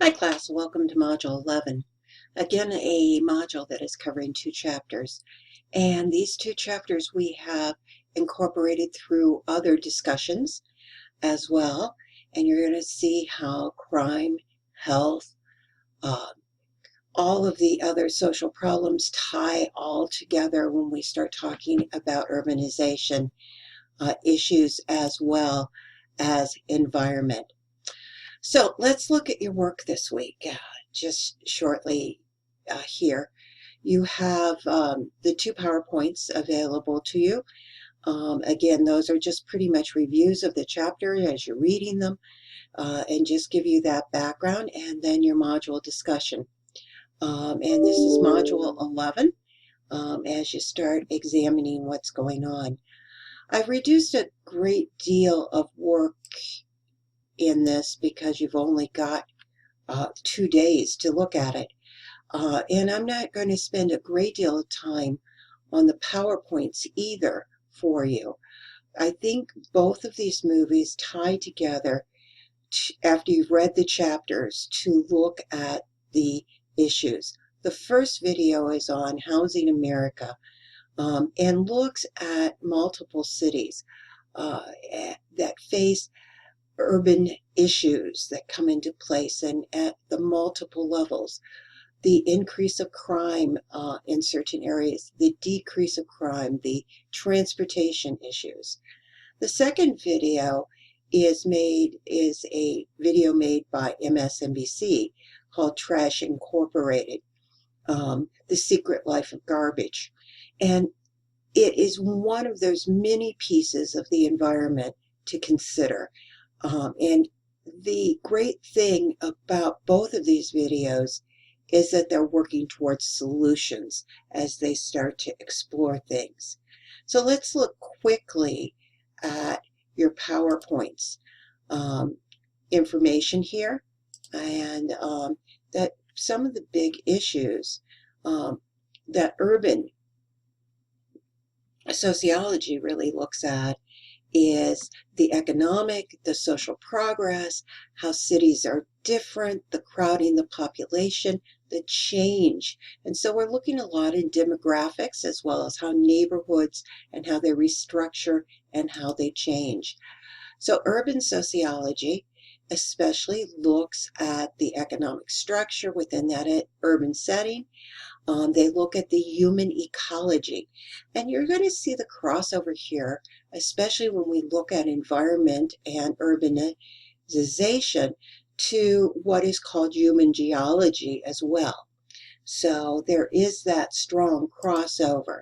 Hi class, welcome to Module 11. Again, a module that is covering two chapters. And these two chapters we have incorporated through other discussions as well. And you're going to see how crime, health, all of the other social problems tie all together when we start talking about urbanization issues as well as environment. So let's look at your work this week. Just shortly here, you have the two PowerPoints available to you. Again, those are just pretty much reviews of the chapter as you're reading them and just give you that background and then your module discussion. And this is Module 11 as you start examining what's going on. I've reduced a great deal of work in this because you've only got 2 days to look at it. And I'm not going to spend a great deal of time on the PowerPoints either for you. I think both of these movies tie together after you've read the chapters to look at the issues. The first video is on Housing America and looks at multiple cities that face urban issues that come into place and at the multiple levels. The increase of crime in certain areas, the decrease of crime, the transportation issues. The second video is a video made by MSNBC called Trash Incorporated, The Secret Life of Garbage. And it is one of those many pieces of the environment to consider. And the great thing about both of these videos is that they're working towards solutions as they start to explore things. So let's look quickly at your PowerPoints. Information here, and that some of the big issues that urban sociology really looks at is the economic, the social progress, how cities are different, the crowding, the population, the change. And so we're looking a lot in demographics as well as how neighborhoods and how they restructure and how they change. So urban sociology especially looks at the economic structure within that urban setting. They look at the human ecology. And you're going to see the crossover here, especially when we look at environment and urbanization, to what is called human geology as well. So there is that strong crossover.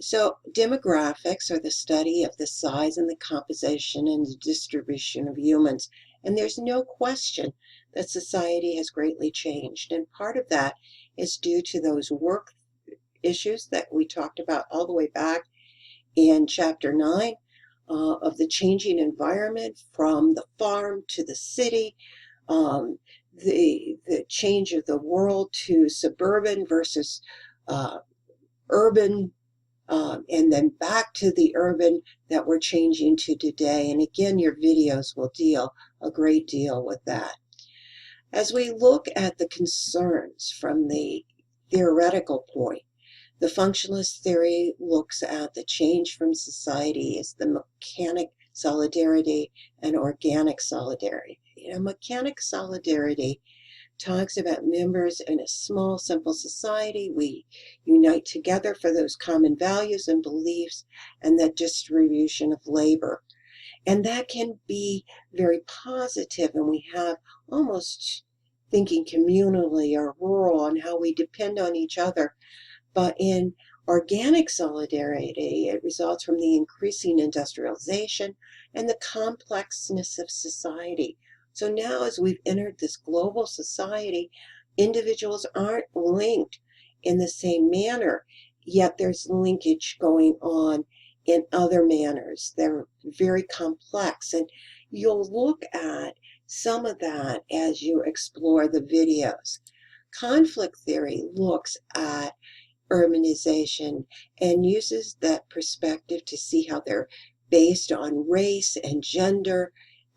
So demographics are the study of the size and the composition and the distribution of humans. And there's no question that society has greatly changed. And part of that is due to those work issues that we talked about all the way back in Chapter 9 of the changing environment from the farm to the city, the change of the world to suburban versus urban, and then back to the urban that we're changing to today. And again, your videos will deal a great deal with that. As we look at the concerns from the theoretical point, the functionalist theory looks at the change from society as the mechanic solidarity and organic solidarity. Mechanic solidarity talks about members in a small, simple society. We unite together for those common values and beliefs and that distribution of labor. And that can be very positive, and we have almost thinking communally or rural on how we depend on each other. But in organic solidarity, it results from the increasing industrialization and the complexness of society. So now as we've entered this global society, individuals aren't linked in the same manner, yet there's linkage going on in other manners. They're very complex, and you'll look at some of that as you explore the videos. Conflict theory looks at urbanization and uses that perspective to see how they're based on race and gender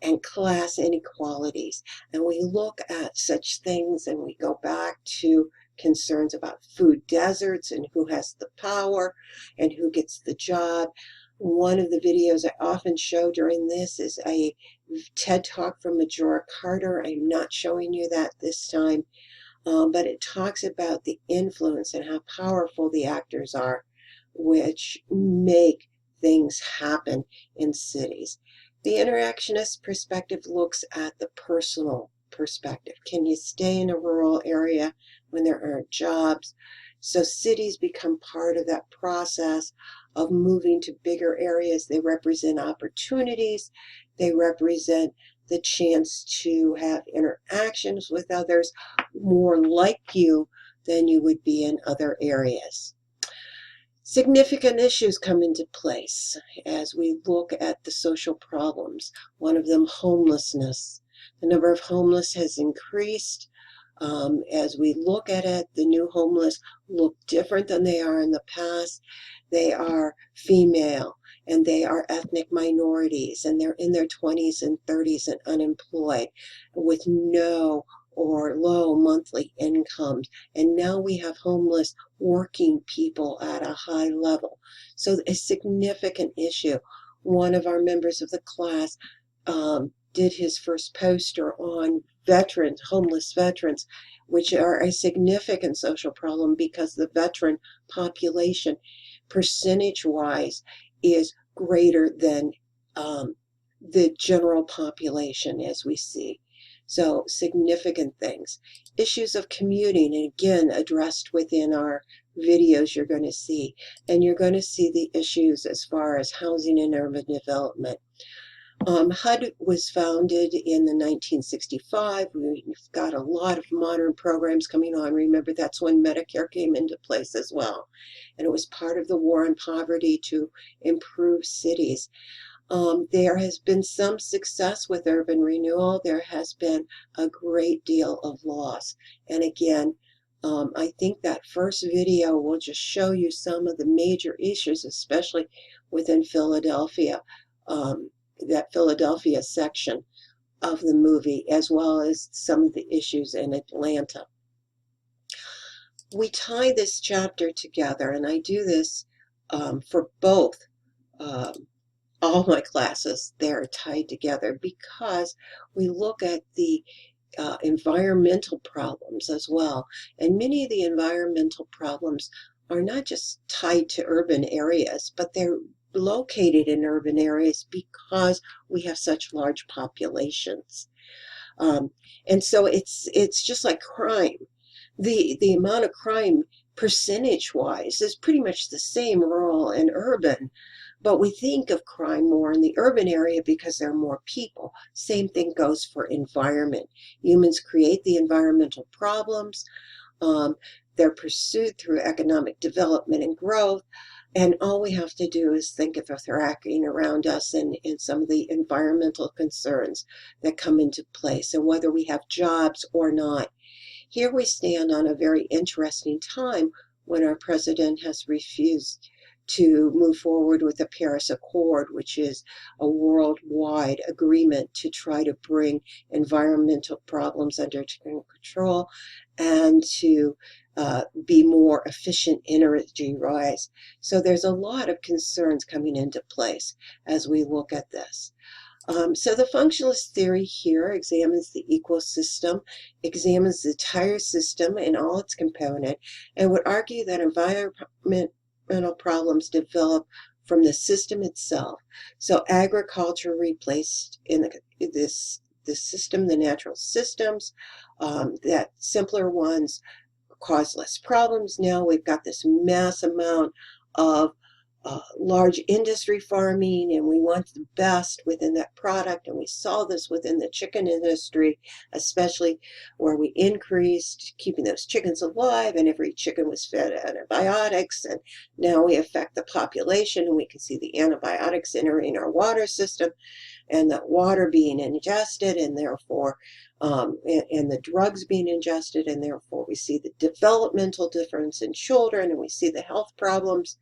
and class inequalities. And we look at such things and we go back to concerns about food deserts and who has the power and who gets the job. One of the videos I often show during this is a TED Talk from Majora Carter. I'm not showing you that this time, but it talks about the influence and how powerful the actors are, which make things happen in cities. The interactionist perspective looks at the personal perspective. Can you stay in a rural area when there aren't jobs? So cities become part of that process of moving to bigger areas. They represent opportunities. They represent the chance to have interactions with others more like you than you would be in other areas. Significant issues come into place as we look at the social problems. One of them, homelessness. The number of homeless has increased. As we look at it, the new homeless look different than they are in the past. They are female and they are ethnic minorities and they're in their 20s and 30s and unemployed with no or low monthly incomes. And now we have homeless working people at a high level. So a significant issue. One of our members of the class did his first poster on veterans, homeless veterans, which are a significant social problem because the veteran population, percentage-wise, is greater than the general population, as we see. So significant things. Issues of commuting, and again, addressed within our videos you're going to see. And you're going to see the issues as far as housing and urban development. HUD was founded in the 1965. We've got a lot of modern programs coming on. Remember, that's when Medicare came into place as well. And it was part of the war on poverty to improve cities. There has been some success with urban renewal. There has been a great deal of loss. And again, I think that first video will just show you some of the major issues, especially within Philadelphia. That Philadelphia section of the movie, as well as some of the issues in Atlanta. We tie this chapter together, and I do this for both all my classes. They're tied together because we look at the environmental problems as well. And many of the environmental problems are not just tied to urban areas, but they're located in urban areas because we have such large populations. And so it's just like crime. The amount of crime percentage-wise is pretty much the same rural and urban, but we think of crime more in the urban area because there are more people. Same thing goes for environment. Humans create the environmental problems. They're pursued through economic development and growth. And all we have to do is think of the threatening around us and some of the environmental concerns that come into place and whether we have jobs or not. Here we stand on a very interesting time when our president has refused to move forward with the Paris Accord, which is a worldwide agreement to try to bring environmental problems under control and to be more efficient energy rise. So there's a lot of concerns coming into place as we look at this. So the functionalist theory here examines the ecosystem, examines the entire system and all its components, and would argue that environmental problems develop from the system itself. So agriculture replaced in the system, the natural systems, that simpler ones cause less problems. Now we've got this mass amount of large industry farming, and we want the best within that product, and we saw this within the chicken industry, especially where we increased keeping those chickens alive, and every chicken was fed antibiotics, and now we affect the population, and we can see the antibiotics entering our water system, and the water being ingested, and therefore and the drugs being ingested, and therefore we see the developmental difference in children, and we see the health problems.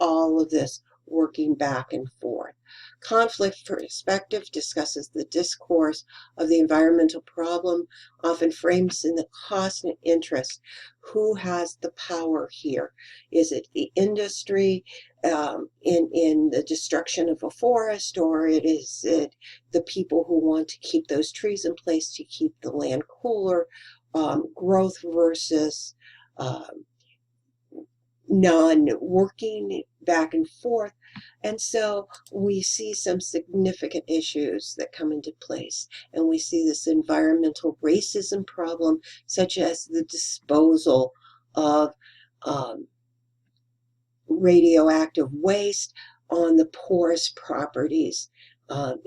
All of this working back and forth. Conflict perspective discusses the discourse of the environmental problem, often frames in the cost and interest. Who has the power here? Is it the industry in the destruction of a forest, or is it the people who want to keep those trees in place to keep the land cooler? Growth versus non-working, back and forth. And so we see some significant issues that come into place. And we see this environmental racism problem, such as the disposal of radioactive waste on the poorest properties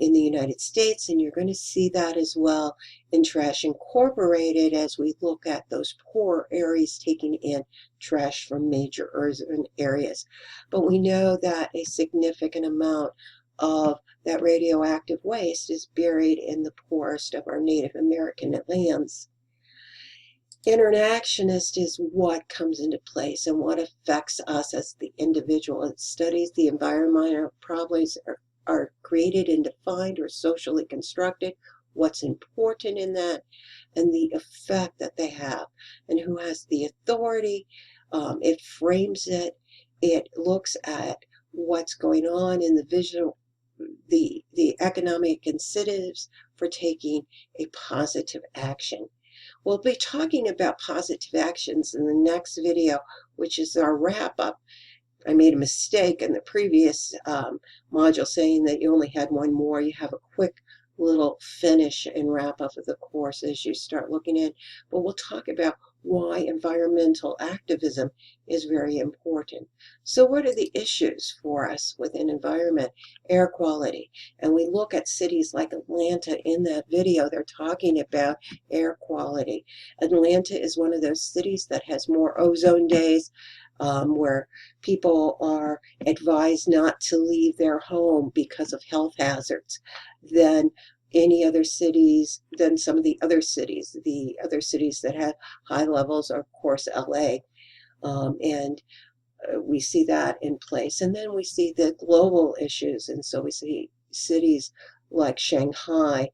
in the United States. And you're going to see that as well in Trash Incorporated as we look at those poor areas taking in trash from major urban areas. But we know that a significant amount of that radioactive waste is buried in the poorest of our Native American lands. Interactionist is what comes into place and what affects us as the individual. It studies the environmental problems are created and defined or socially constructed, what's important in that, and the effect that they have, and who has the authority. It frames it. It looks at what's going on in the visual, the economic incentives for taking a positive action. We'll be talking about positive actions in the next video, which is our wrap-up. I made a mistake in the previous module saying that you only had one more. You have a quick little finish and wrap-up of the course as you start looking at. But we'll talk about why environmental activism is very important. So what are the issues for us within environment? Air quality. And we look at cities like Atlanta in that video. They're talking about air quality. Atlanta is one of those cities that has more ozone days, where people are advised not to leave their home because of health hazards than any other cities, than some of the other cities. The other cities that have high levels are, of course, LA. We see that in place. And then we see the global issues. And so we see cities like Shanghai,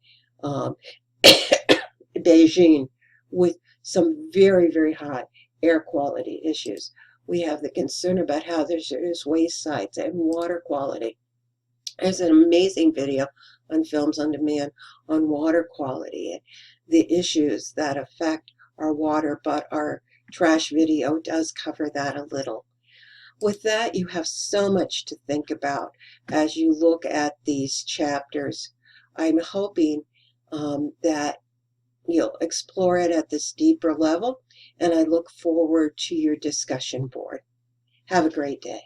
Beijing, with some very, very high air quality issues. We have the concern about how there's waste sites and water quality. There's an amazing video on Films on Demand on water quality, the issues that affect our water, but our trash video does cover that a little. With that, you have so much to think about as you look at these chapters. I'm hoping that you'll explore it at this deeper level, and I look forward to your discussion board. Have a great day.